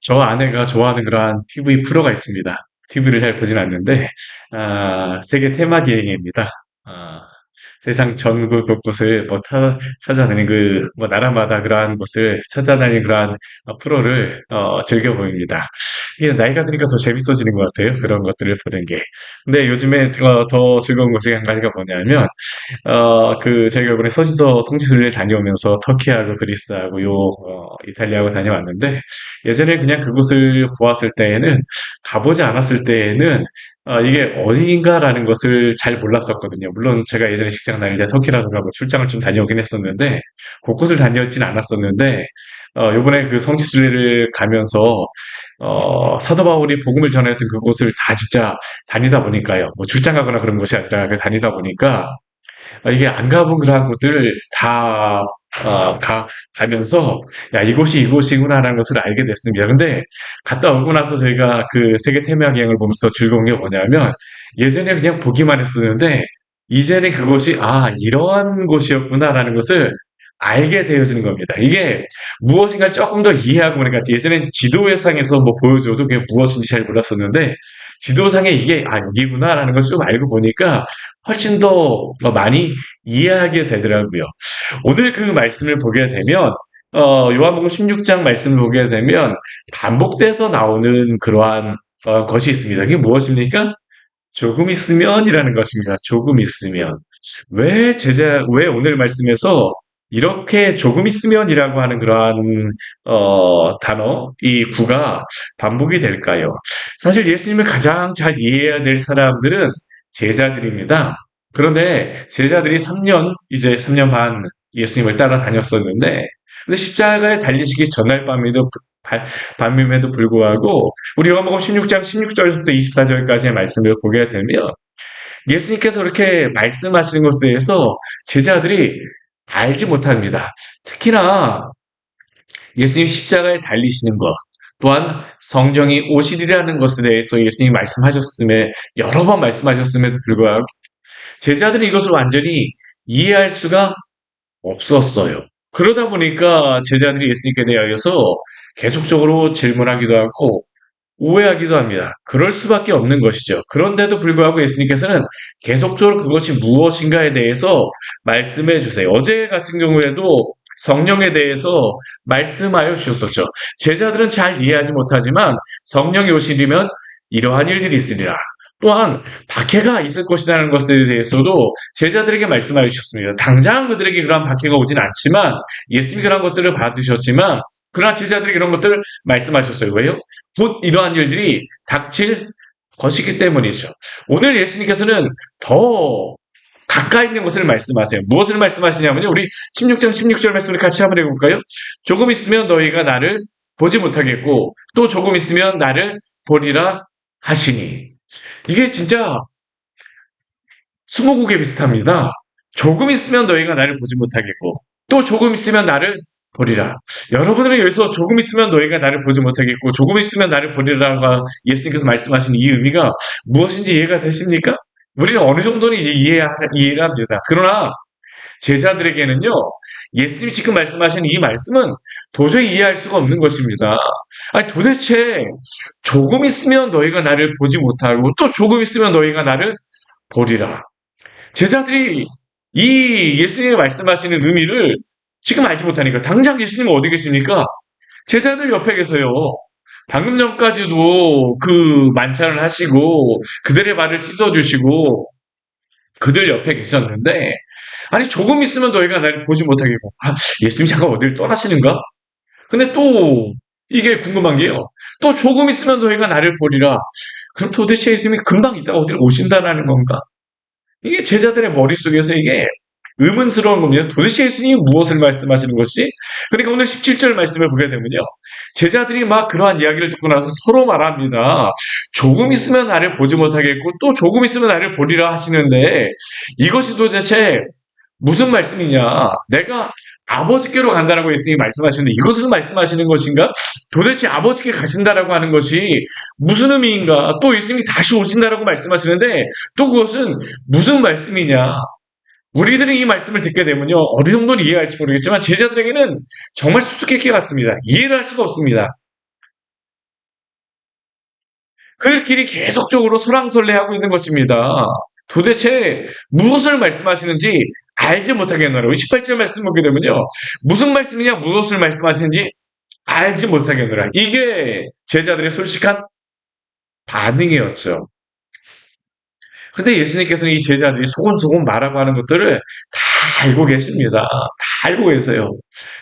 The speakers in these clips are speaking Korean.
저 아내가 좋아하는 그러한 TV 프로가 있습니다. TV를 잘 보진 않는데, 세계 테마 기행입니다. 아, 세상 전국 곳곳을 찾아다니는 나라마다 그러한 곳을 찾아다니는 그러한 프로를, 즐겨 보입니다. 이게 나이가 드니까 더 재밌어지는 것 같아요. 그런 것들을 보는 게. 근데 요즘에 더 즐거운 것이 한 가지가 뭐냐면, 제가 이번에 성지순례 다녀오면서 터키하고 그리스하고 이탈리아하고 다녀왔는데, 예전에 그냥 그곳을 보았을 때에는, 가보지 않았을 때에는, 이게 어디인가라는 것을 잘 몰랐었거든요. 물론 제가 예전에 직장 다닐 때 터키라든가 뭐 출장을 좀 다녀오긴 했었는데, 곳곳을 다녀오진 않았었는데, 요번에 그 성지순례를 가면서, 사도 바울이 복음을 전했던 그곳을 다 진짜 다니다 보니까요. 뭐 출장 가거나 그런 것이 아니라 다니다 보니까, 이게 안 가본 그런 곳들 다 가면서 야 이곳이 이곳이구나라는 것을 알게 됐습니다. 근데 갔다 오고 나서 저희가 그 세계 태평양을 보면서 즐거운 게 뭐냐면 예전에 그냥 보기만 했었는데 이제는 그곳이 이러한 곳이었구나라는 것을 알게 되어지는 겁니다. 이게 무엇인가 조금 더 이해하고 보니까 예전엔 지도상에서 뭐 보여줘도 그게 무엇인지 잘 몰랐었는데 지도상에 이게 여기구나라는 것을 좀 알고 보니까 훨씬 더 많이 이해하게 되더라고요. 오늘 그 말씀을 보게 되면 요한복음 16장 말씀을 보게 되면 반복돼서 나오는 그러한 것이 있습니다. 그게 무엇입니까? 조금 있으면이라는 것입니다. 조금 있으면. 왜 오늘 말씀에서 이렇게 조금 있으면이라고 하는 그러한 단어, 이 구가 반복이 될까요? 사실 예수님을 가장 잘 이해해야 될 사람들은 제자들입니다. 그런데 제자들이 이제 3년 반 예수님을 따라다녔었는데, 근데 십자가에 달리시기 전날 밤임에도 불구하고, 우리 요한복음 16장 16절부터 24절까지의 말씀을 보게 되면, 예수님께서 그렇게 말씀하시는 것에 대해서 제자들이 알지 못합니다. 특히나 예수님 십자가에 달리시는 것, 또한 성령이 오시리라는 것에 대해서 예수님이 여러 번 말씀하셨음에도 불구하고 제자들이 이것을 완전히 이해할 수가 없었어요. 그러다 보니까 제자들이 예수님께 대하여서 계속적으로 질문하기도 하고 오해하기도 합니다. 그럴 수밖에 없는 것이죠. 그런데도 불구하고 예수님께서는 계속적으로 그것이 무엇인가에 대해서 말씀해 주세요. 어제 같은 경우에도 성령에 대해서 말씀하여 주셨었죠. 제자들은 잘 이해하지 못하지만 성령이 오시리면 이러한 일들이 있으리라. 또한 박해가 있을 것이라는 것에 대해서도 제자들에게 말씀하여 주셨습니다. 당장 그들에게 그러한 박해가 오진 않지만 예수님이 그러한 것들을 받으셨지만 그러나 제자들에게 이런 것들을 말씀하셨어요. 왜요? 곧 이러한 일들이 닥칠 것이기 때문이죠. 오늘 예수님께서는 더 가까이 있는 것을 말씀하세요. 무엇을 말씀하시냐면요. 우리 16장 16절 말씀을 같이 한번 해볼까요? 조금 있으면 너희가 나를 보지 못하겠고 또 조금 있으면 나를 보리라 하시니. 이게 진짜 스무고개 비슷합니다. 조금 있으면 너희가 나를 보지 못하겠고 또 조금 있으면 나를 보리라. 여러분들은 여기서 조금 있으면 너희가 나를 보지 못하겠고 조금 있으면 나를 보리라가 예수님께서 말씀하신 이 의미가 무엇인지 이해가 되십니까? 우리는 어느 정도는 이제 이해가 합니다. 그러나 제자들에게는요, 예수님이 지금 말씀하신 이 말씀은 도저히 이해할 수가 없는 것입니다. 아니, 도대체 조금 있으면 너희가 나를 보지 못하고 또 조금 있으면 너희가 나를 보리라. 제자들이 이 예수님이 말씀하시는 의미를 지금 알지 못하니까 당장 예수님은 어디 계십니까? 제자들 옆에 계세요. 방금 전까지도 그 만찬을 하시고 그들의 발을 씻어주시고 그들 옆에 계셨는데 아니 조금 있으면 너희가 나를 보지 못하겠고 예수님이 잠깐 어디를 떠나시는가? 근데 또 이게 궁금한 게요. 또 조금 있으면 너희가 나를 보리라. 그럼 도대체 예수님이 금방 있다가 어디를 오신다라는 건가? 이게 제자들의 머릿속에서 이게 의문스러운 겁니다. 도대체 예수님이 무엇을 말씀하시는 것이? 그러니까 오늘 17절 말씀을 보게 되면요. 제자들이 막 그러한 이야기를 듣고 나서 서로 말합니다. 조금 있으면 나를 보지 못하겠고 또 조금 있으면 나를 보리라 하시는데 이것이 도대체 무슨 말씀이냐? 내가 아버지께로 간다라고 예수님이 말씀하시는데 이것을 말씀하시는 것인가? 도대체 아버지께 가신다라고 하는 것이 무슨 의미인가? 또 예수님이 다시 오신다라고 말씀하시는데 또 그것은 무슨 말씀이냐? 우리들이 이 말씀을 듣게 되면요. 어느 정도는 이해할지 모르겠지만 제자들에게는 정말 수수께끼 같습니다. 이해를 할 수가 없습니다. 그들끼리 계속적으로 설왕설래하고 있는 것입니다. 도대체 무엇을 말씀하시는지 알지 못하겠노라. 28절 말씀 보게 되면요. 무슨 말씀이냐, 무엇을 말씀하시는지 알지 못하겠노라. 이게 제자들의 솔직한 반응이었죠. 그런데 예수님께서는 이 제자들이 소곤소곤 말하고 하는 것들을 다 알고 계십니다. 다 알고 계세요.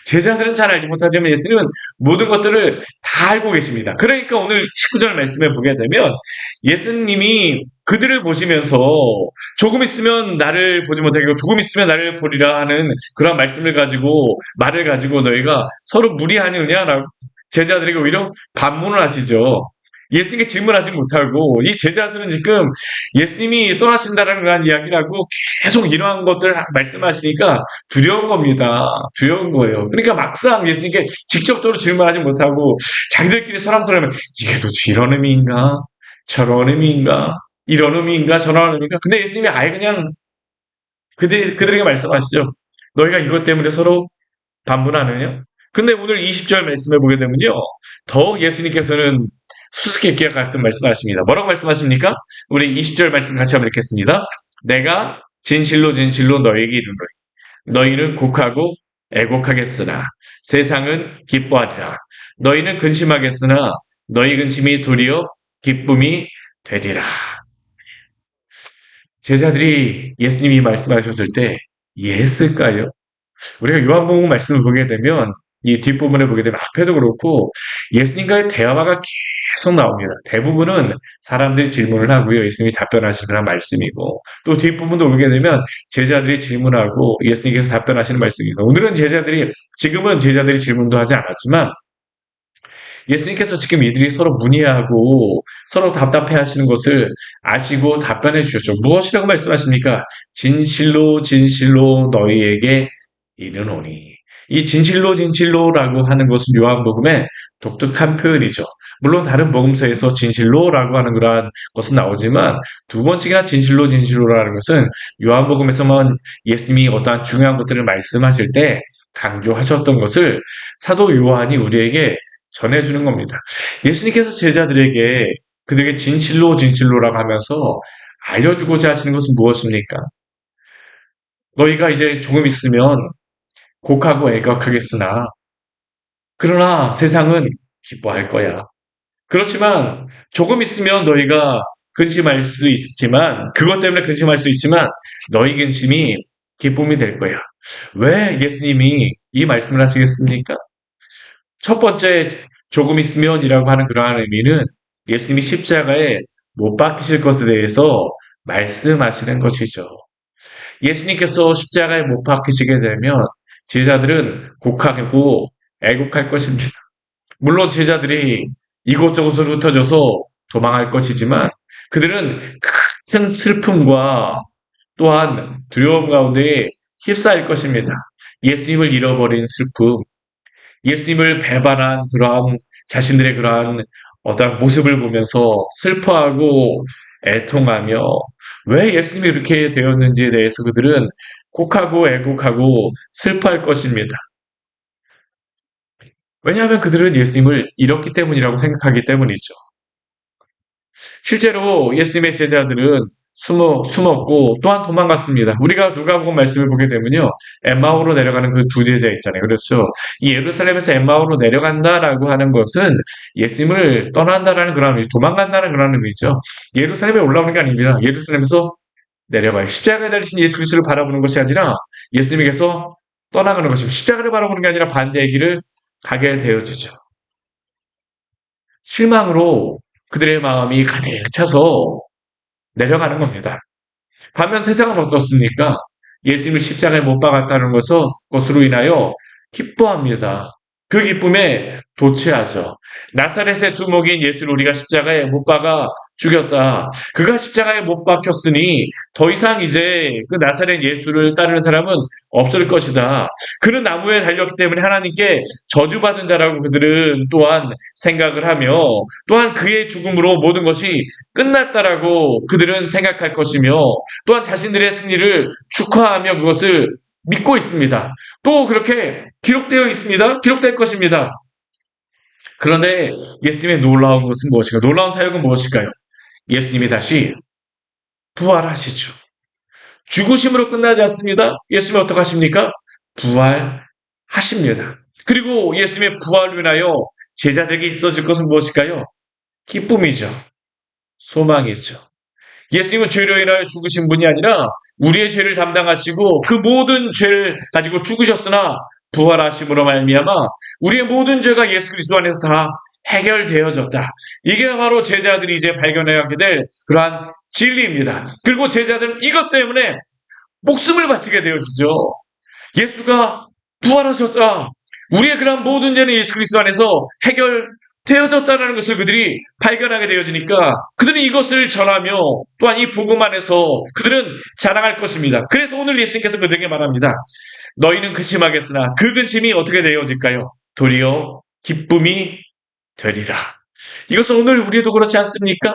제자들은 잘 알지 못하지만 예수님은 모든 것들을 다 알고 계십니다. 그러니까 오늘 19절 말씀에 보게 되면 예수님이 그들을 보시면서 조금 있으면 나를 보지 못하겠고 조금 있으면 나를 보리라 하는 그런 말씀을 가지고 말을 가지고 너희가 서로 무리하느냐라고 제자들에게 오히려 반문을 하시죠. 예수님께 질문하지 못하고 이 제자들은 지금 예수님이 떠나신다라는 그런 이야기라고 계속 이러한 것들을 말씀하시니까 두려운 겁니다. 두려운 거예요. 그러니까 막상 예수님께 직접적으로 질문하지 못하고 자기들끼리 설왕설래하면 이게 도대체 이런 의미인가? 저런 의미인가? 이런 의미인가? 저런 의미인가? 근데 예수님이 아예 그냥 그들에게 말씀하시죠. 너희가 이것 때문에 서로 반문하느냐? 근데 오늘 20절 말씀을 보게 되면요. 더욱 예수님께서는 수수께끼와 같은 말씀하십니다. 뭐라고 말씀하십니까? 우리 20절 말씀 같이 한번 읽겠습니다. 내가 진실로 진실로 너희에게 이르노니 너희는 곡하고 애곡하겠으나 세상은 기뻐하리라. 너희는 근심하겠으나 너희 근심이 도리어 기쁨이 되리라. 제자들이 예수님이 말씀하셨을 때 이해했을까요? 우리가 요한복음 말씀을 보게 되면 이 뒷부분을 보게 되면 앞에도 그렇고 예수님과의 대화가 계속 나옵니다. 대부분은 사람들이 질문을 하고요. 예수님이 답변하시는 그런 말씀이고 또 뒷부분도 보게 되면 제자들이 질문하고 예수님께서 답변하시는 말씀입니다. 오늘은 지금은 제자들이 질문도 하지 않았지만 예수님께서 지금 이들이 서로 문의하고 서로 답답해 하시는 것을 아시고 답변해 주셨죠. 무엇이라고 말씀하십니까? 진실로 진실로 너희에게 이르노니. 이 진실로 진실로라고 하는 것은 요한복음의 독특한 표현이죠. 물론 다른 복음서에서 진실로라고 하는 그러한 것은 나오지만 두 번씩이나 진실로 진실로라는 것은 요한복음에서만 예수님이 어떠한 중요한 것들을 말씀하실 때 강조하셨던 것을 사도 요한이 우리에게 전해주는 겁니다. 예수님께서 제자들에게 그들에게 진실로 진실로라고 하면서 알려주고자 하시는 것은 무엇입니까? 너희가 이제 조금 있으면 곡하고 애곡하겠으나 그러나 세상은 기뻐할 거야. 그렇지만 조금 있으면 너희가 근심할 수 있지만 그것 때문에 근심할 수 있지만 너희 근심이 기쁨이 될 거야. 왜 예수님이 이 말씀을 하시겠습니까? 첫 번째 조금 있으면이라고 하는 그러한 의미는 예수님이 십자가에 못 박히실 것에 대해서 말씀하시는 것이죠. 예수님께서 십자가에 못 박히시게 되면 제자들은 곡하고 애곡할 것입니다. 물론 제자들이 이곳저곳으로 흩어져서 도망할 것이지만 그들은 큰 슬픔과 또한 두려움 가운데 휩싸일 것입니다. 예수님을 잃어버린 슬픔, 예수님을 배반한 그러한 자신들의 그러한 어떤 모습을 보면서 슬퍼하고 애통하며 왜 예수님이 이렇게 되었는지에 대해서 그들은 곡하고 애곡하고 슬퍼할 것입니다. 왜냐하면 그들은 예수님을 잃었기 때문이라고 생각하기 때문이죠. 실제로 예수님의 제자들은 숨었고 또한 도망갔습니다. 우리가 누가복음 말씀을 보게 되면요. 엠마오로 내려가는 그 두 제자 있잖아요. 그렇죠? 이 예루살렘에서 엠마오로 내려간다라고 하는 것은 예수님을 떠난다라는 그런 의미, 도망간다는 그런 의미죠. 예루살렘에 올라오는 게 아닙니다. 예루살렘에서 내려가요. 십자가에 달리신 예수 그리스도를 바라보는 것이 아니라 예수님께서 떠나가는 것입니다. 십자가를 바라보는 게 아니라 반대의 길을 가게 되어지죠. 실망으로 그들의 마음이 가득 차서 내려가는 겁니다. 반면 세상은 어떻습니까? 예수님을 십자가에 못 박았다는 것으로 인하여 기뻐합니다. 그 기쁨에 도취하죠. 나사렛의 두목인 예수를 우리가 십자가에 못 박아 죽였다. 그가 십자가에 못 박혔으니 더 이상 이제 그 나사렛 예수를 따르는 사람은 없을 것이다. 그는 나무에 달렸기 때문에 하나님께 저주받은 자라고 그들은 또한 생각을 하며 또한 그의 죽음으로 모든 것이 끝났다라고 그들은 생각할 것이며 또한 자신들의 승리를 축하하며 그것을 믿고 있습니다. 또 그렇게 기록되어 있습니다. 기록될 것입니다. 그런데 예수님의 놀라운 것은 무엇인가? 놀라운 사역은 무엇일까요? 예수님이 다시 부활하시죠. 죽으심으로 끝나지 않습니다. 예수님이 어떻게 하십니까? 부활하십니다. 그리고 예수님의 부활을 인하여 제자들에게 있어질 것은 무엇일까요? 기쁨이죠. 소망이죠. 예수님은 죄로 인하여 죽으신 분이 아니라 우리의 죄를 담당하시고 그 모든 죄를 가지고 죽으셨으나 부활하심으로 말미암아 우리의 모든 죄가 예수 그리스도 안에서 다 해결되어졌다. 이게 바로 제자들이 이제 발견해야 될 그러한 진리입니다. 그리고 제자들은 이것 때문에 목숨을 바치게 되어지죠. 예수가 부활하셨다. 우리의 그런 모든 죄는 예수 그리스도 안에서 해결되어졌다는 것을 그들이 발견하게 되어지니까 그들은 이것을 전하며 또한 이 복음 안에서 그들은 자랑할 것입니다. 그래서 오늘 예수님께서 그들에게 말합니다. 너희는 근심하겠으나 그 근심이 어떻게 되어질까요? 도리어 기쁨이 되리라. 이것은 오늘 우리도 그렇지 않습니까?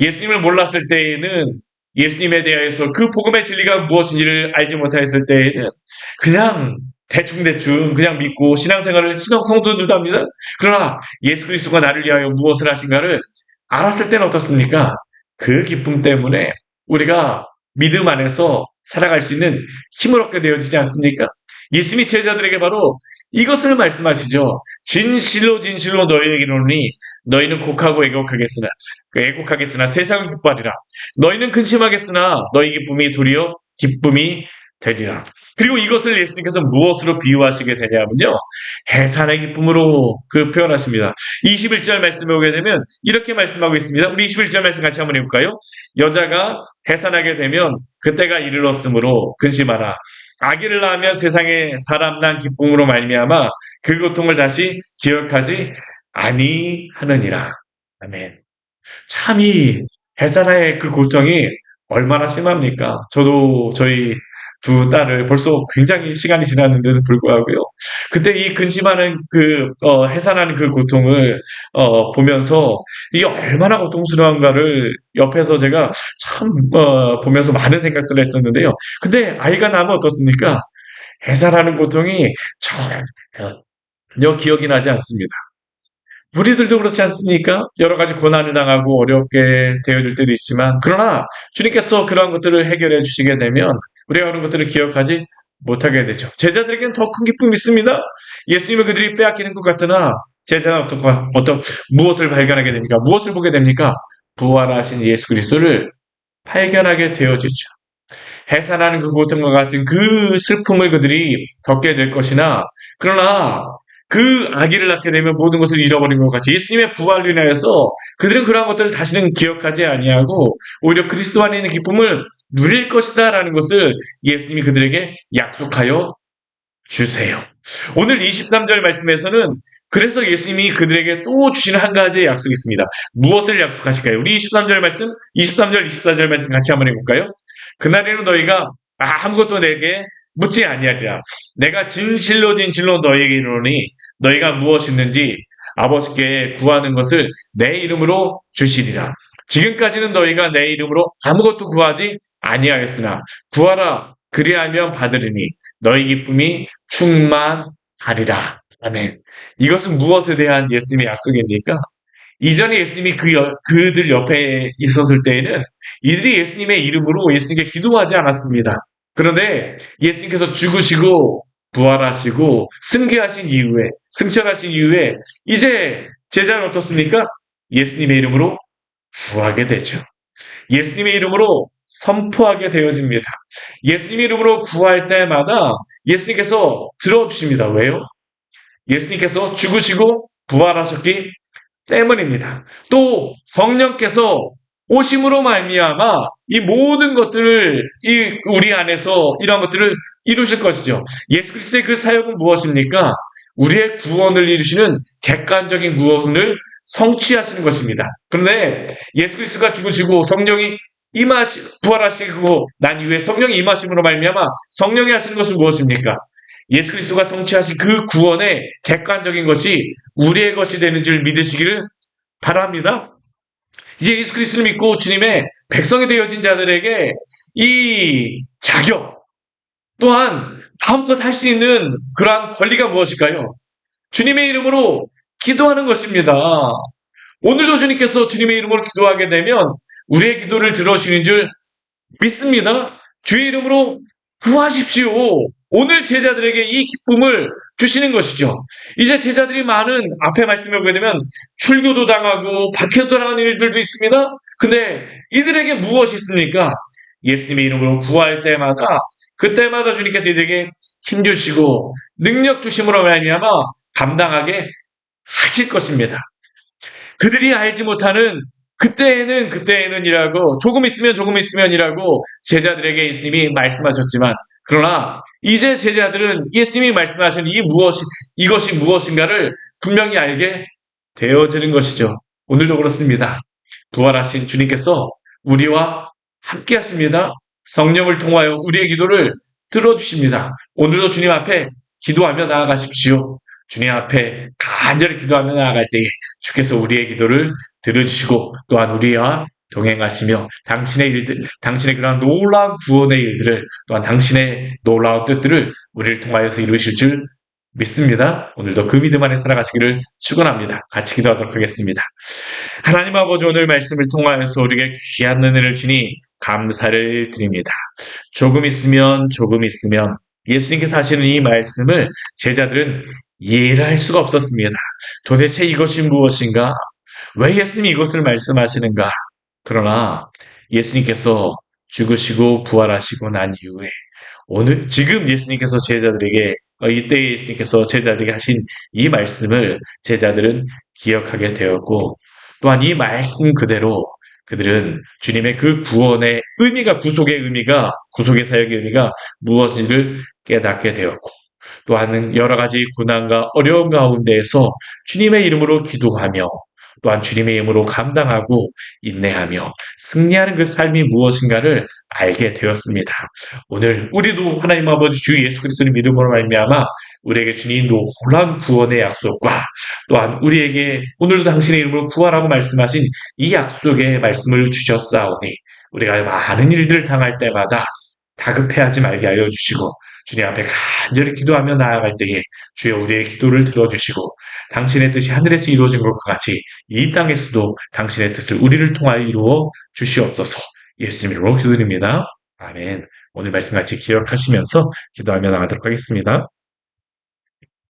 예수님을 몰랐을 때에는 예수님에 대해서 그 복음의 진리가 무엇인지를 알지 못했을 때에는 그냥 대충대충 그냥 믿고 신앙생활을 성도들도 합니다. 그러나 예수 그리스도가 나를 위하여 무엇을 하신가를 알았을 때는 어떻습니까? 그 기쁨 때문에 우리가 믿음 안에서 살아갈 수 있는 힘을 얻게 되어지지 않습니까? 예수님이 제자들에게 바로 이것을 말씀하시죠. 진실로 진실로 너희에게 이르노니 너희는 곡하고 애곡하겠으나 세상은 기뻐하리라. 너희는 근심하겠으나 너희 기쁨이 도리어 기쁨이 되리라. 그리고 이것을 예수님께서 무엇으로 비유하시게 되냐면요. 해산의 기쁨으로 표현하십니다. 21절 말씀에 오게 되면 이렇게 말씀하고 있습니다. 우리 21절 말씀 같이 한번 해볼까요? 여자가 해산하게 되면 그때가 이르렀으므로 근심하라. 아기를 낳으면 세상에 사람 난 기쁨으로 말미암아 그 고통을 다시 기억하지 아니하느니라. 아멘. 참 이 해산의 그 고통이 얼마나 심합니까? 저도 저희 두 딸을 벌써 굉장히 시간이 지났는데도 불구하고요. 그때 이 근심하는 해산하는 그 고통을 보면서 이게 얼마나 고통스러운가를 옆에서 제가 참 보면서 많은 생각들을 했었는데요. 근데 아이가 나면 어떻습니까? 해산하는 고통이 전혀 기억이 나지 않습니다. 우리들도 그렇지 않습니까? 여러 가지 고난을 당하고 어렵게 되어질 때도 있지만, 그러나 주님께서 그러한 것들을 해결해 주시게 되면 우리가 그런 것들을 기억하지 못하게 되죠. 제자들에게는 더 큰 기쁨이 있습니다. 예수님을 그들이 빼앗기는 것 같으나 제자는 무엇을 발견하게 됩니까? 무엇을 보게 됩니까? 부활하신 예수 그리스도를 발견하게 되어지죠. 해산하는 그 고통과 같은 그 슬픔을 그들이 겪게 될 것이나, 그러나 그 아기를 낳게 되면 모든 것을 잃어버린 것 같이 예수님의 부활로 인하여서 그들은 그러한 것들을 다시는 기억하지 아니하고 오히려 그리스도 안에 있는 기쁨을 누릴 것이다 라는 것을 예수님이 그들에게 약속하여 주세요. 오늘 23절 말씀에서는 그래서 예수님이 그들에게 또 주시는 한 가지의 약속이 있습니다. 무엇을 약속하실까요? 우리 23절 말씀, 23절, 24절 말씀 같이 한번 해볼까요? 그날에는 너희가 아무것도 내게 묻지 아니하리라. 내가 진실로 진실로 너희에게 이르노니 너희가 무엇이든지 아버지께 구하는 것을 내 이름으로 주시리라. 지금까지는 너희가 내 이름으로 아무것도 구하지 아니하였으나 구하라 그리하면 받으리니 너희 기쁨이 충만하리라. 아멘. 이것은 무엇에 대한 예수님의 약속입니까? 이전에 예수님이 그들 옆에 있었을 때에는 이들이 예수님의 이름으로 예수님께 기도하지 않았습니다. 그런데 예수님께서 죽으시고 부활하시고 승천하신 이후에 이제 제자는 어떻습니까? 예수님의 이름으로 구하게 되죠. 예수님의 이름으로 선포하게 되어집니다. 예수님의 이름으로 구할 때마다 예수님께서 들어주십니다. 왜요? 예수님께서 죽으시고 부활하셨기 때문입니다. 또 성령께서 오심으로 말미암아 이 모든 것들을 우리 안에서 이러한 것들을 이루실 것이죠. 예수 그리스도의 그 사역은 무엇입니까? 우리의 구원을 이루시는 객관적인 구원을 성취하시는 것입니다. 그런데 예수 그리스도가 죽으시고 성령이 부활하시고 난 이후에 성령이 임하심으로 말미암아 성령이 하시는 것은 무엇입니까? 예수 그리스도가 성취하신 그 구원의 객관적인 것이 우리의 것이 되는 줄 믿으시기를 바랍니다. 이제 예수 그리스도를 믿고 주님의 백성이 되어진 자들에게 이 자격 또한 마음껏 할 수 있는 그러한 권리가 무엇일까요? 주님의 이름으로 기도하는 것입니다. 오늘도 주님께서 주님의 이름으로 기도하게 되면 우리의 기도를 들어주시는 줄 믿습니다. 주의 이름으로 구하십시오. 오늘 제자들에게 이 기쁨을 주시는 것이죠. 이제 제자들이 많은 앞에 말씀을 보게 되면 출교도 당하고 박해도 당하는 일들도 있습니다. 근데 이들에게 무엇이 있습니까? 예수님의 이름으로 구할 때마다 그때마다 주님께서 이들에게 힘 주시고 능력 주심으로 말미암아 감당하게 하실 것입니다. 그들이 알지 못하는 그때에는이라고 조금 있으면이라고 제자들에게 예수님이 말씀하셨지만 그러나 이제 제자들은 예수님이 말씀하신 이것이 무엇인가를 분명히 알게 되어지는 것이죠. 오늘도 그렇습니다. 부활하신 주님께서 우리와 함께 하십니다. 성령을 통하여 우리의 기도를 들어주십니다. 오늘도 주님 앞에 기도하며 나아가십시오. 주님 앞에 간절히 기도하며 나아갈 때에 주께서 우리의 기도를 들어주시고 또한 우리와 동행하시며 당신의 그러한 놀라운 구원의 일들을 또한 당신의 놀라운 뜻들을 우리를 통하여서 이루실 줄 믿습니다. 오늘도 그 믿음 안에 살아가시기를 축원합니다. 같이 기도하도록 하겠습니다. 하나님 아버지 오늘 말씀을 통하여서 우리에게 귀한 은혜를 주니 감사를 드립니다. 조금 있으면 예수님께서 하시는 이 말씀을 제자들은 이해를 할 수가 없었습니다. 도대체 이것이 무엇인가? 왜 예수님이 이것을 말씀하시는가? 그러나 예수님께서 죽으시고 부활하시고 난 이후에 지금 예수님께서 이때 예수님께서 제자들에게 하신 이 말씀을 제자들은 기억하게 되었고 또한 이 말씀 그대로 그들은 주님의 그 구원의 의미가 구속의 사역의 의미가 무엇인지를 깨닫게 되었고 또한 여러 가지 고난과 어려움 가운데에서 주님의 이름으로 기도하며 또한 주님의 이름으로 감당하고 인내하며 승리하는 그 삶이 무엇인가를 알게 되었습니다. 오늘 우리도 하나님 아버지 주 예수 그리스도의 믿음으로 말미암아 우리에게 주님 놀라운 구원의 약속과 또한 우리에게 오늘도 당신의 이름으로 구하라고 말씀하신 이 약속의 말씀을 주셨사오니 우리가 많은 일들을 당할 때마다 다급해하지 말게 하여 주시고 주님 앞에 간절히 기도하며 나아갈 때에 주여 우리의 기도를 들어주시고 당신의 뜻이 하늘에서 이루어진 것과 같이 이 땅에서도 당신의 뜻을 우리를 통하여 이루어 주시옵소서. 예수님 이름으로 기도드립니다. 아멘. 오늘 말씀 같이 기억하시면서 기도하며 나가도록 하겠습니다.